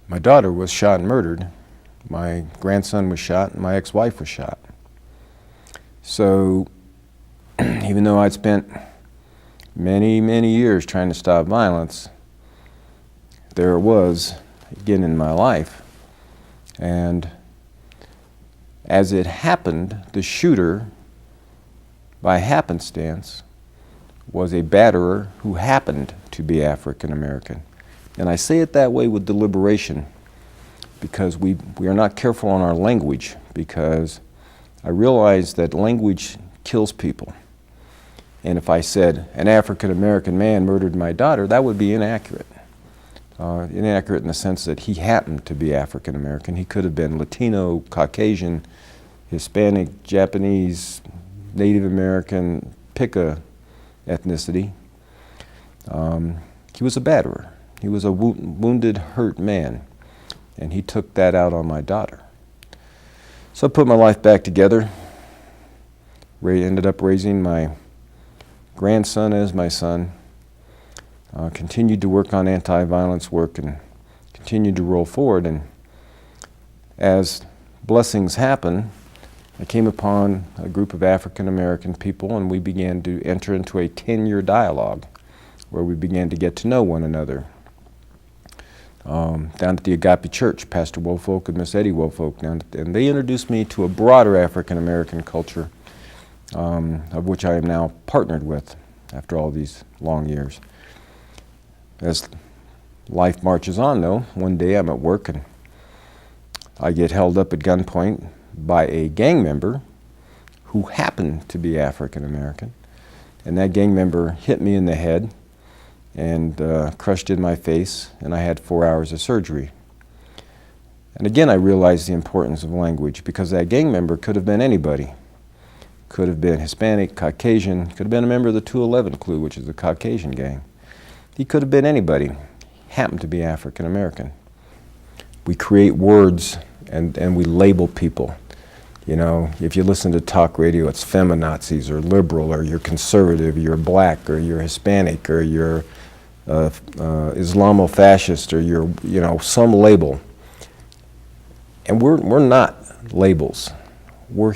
My daughter was shot and murdered. My grandson was shot, and my ex-wife was shot. So even though I'd spent many, many years trying to stop violence, there it was again in my life. And as it happened, the shooter, by happenstance, was a batterer who happened to be African American. And I say it that way with deliberation because we are not careful on our language, because I realize that language kills people. And if I said an African American man murdered my daughter, that would be inaccurate. Inaccurate in the sense that he happened to be African American. He could have been Latino, Caucasian, Hispanic, Japanese, Native American, pick a ethnicity. He was a batterer. He was a wounded, hurt man, and he took that out on my daughter. So I put my life back together, ended up raising my grandson as my son, continued to work on anti-violence work and continued to roll forward. And as blessings happen, I came upon a group of African American people, and we began to enter into a 10-year dialogue where we began to get to know one another. Down at the Agape Church, Pastor Wofolk and Miss Eddie Wofolk, and they introduced me to a broader African American culture, of which I am now partnered with after all these long years. As life marches on, though, one day I'm at work and I get held up at gunpoint by a gang member who happened to be African American, and that gang member hit me in the head and crushed in my face, and I had 4 hours of surgery. And again, I realized the importance of language, because that gang member could have been anybody. Could have been Hispanic, Caucasian, could have been a member of the 211 Clue, which is the Caucasian gang. He could have been anybody, happened to be African American. We create words and we label people. You know, if you listen to talk radio, it's feminazis or liberal, or you're conservative, you're black, or you're Hispanic, or you're Islamofascist, or you're, you know, some label. And we're not labels. We're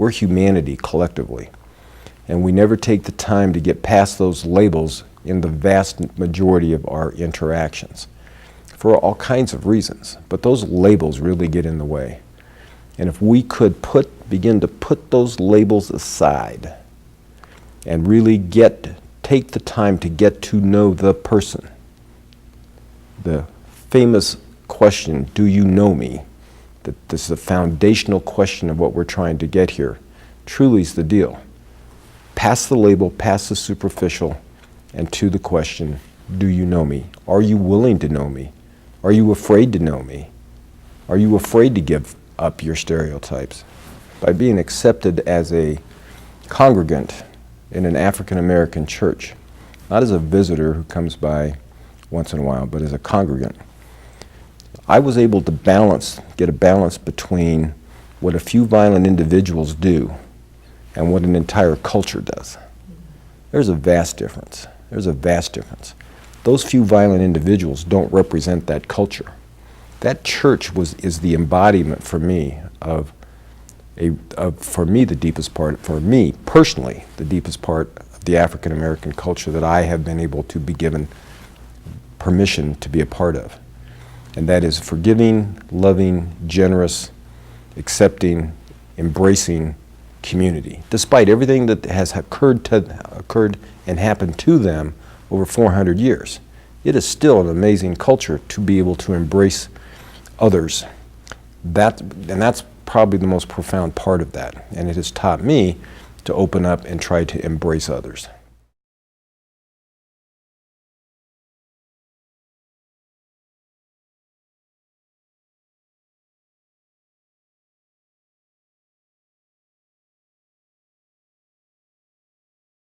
humanity collectively. And we never take the time to get past those labels in the vast majority of our interactions for all kinds of reasons. But those labels really get in the way. And if we could begin to put those labels aside and really take the time to get to know the person. The famous question, do you know me? That this is the foundational question of what we're trying to get here. Truly is the deal. Past the label, past the superficial, and to the question, do you know me? Are you willing to know me? Are you afraid to know me? Are you afraid to give up your stereotypes? By being accepted as a congregant in an African American church, not as a visitor who comes by once in a while, but as a congregant, I was able to get a balance between what a few violent individuals do and what an entire culture does. There's a vast difference. There's a vast difference. Those few violent individuals don't represent that culture. That church is the embodiment for me the deepest part, for me personally, the deepest part of the African American culture that I have been able to be given permission to be a part of. And that is forgiving, loving, generous, accepting, embracing community. Despite everything that has occurred and happened to them over 400 years, it is still an amazing culture to be able to embrace others. And that's probably the most profound part of that. And it has taught me to open up and try to embrace others.